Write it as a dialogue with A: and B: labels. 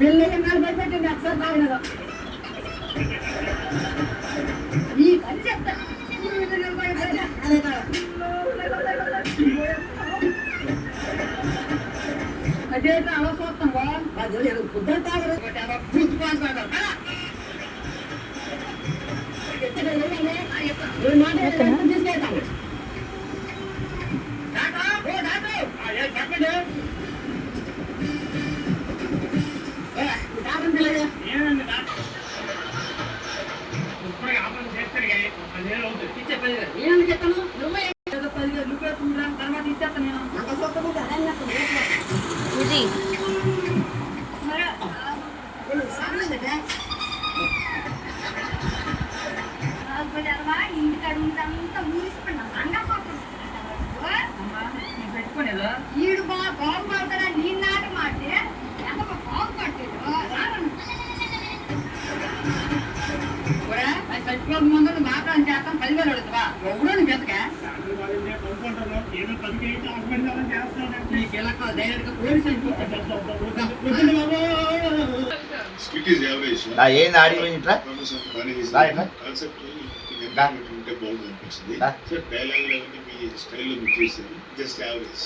A: పిల్లలు ఎన్నాళ్ళు భయపెట్టింది ఒకసారి బాగుండదు ఈ పని చెప్తా అదే అలా చూస్తాం బుద్ధం తాగరు తీసుకెళ్తాను చెప్పండి ఏమని చెప్తాను నువ్వే 10,000 రూపాయలు తర్వాత ఇచ్చేస్తాను నేను
B: ఇంటికాడ ఉందంతా ఊరిసిపోయినా
A: పెట్టుకోలేదు
B: ఈడు బాగా బాగుపడతాడా నీ నాటి మాటే ఎంత బాగుపట్టాడు
A: చచ్చిపోక ముందు మాత్రం చేస్తాం 10,000 అడుగుతావా ఎవరో నీ బెతక
C: ఏంది ఆడిపోయింట్రా
D: డైలాగ్ మీ స్టైల్లో మీరు చేశారు జస్ట్ యావరేజ్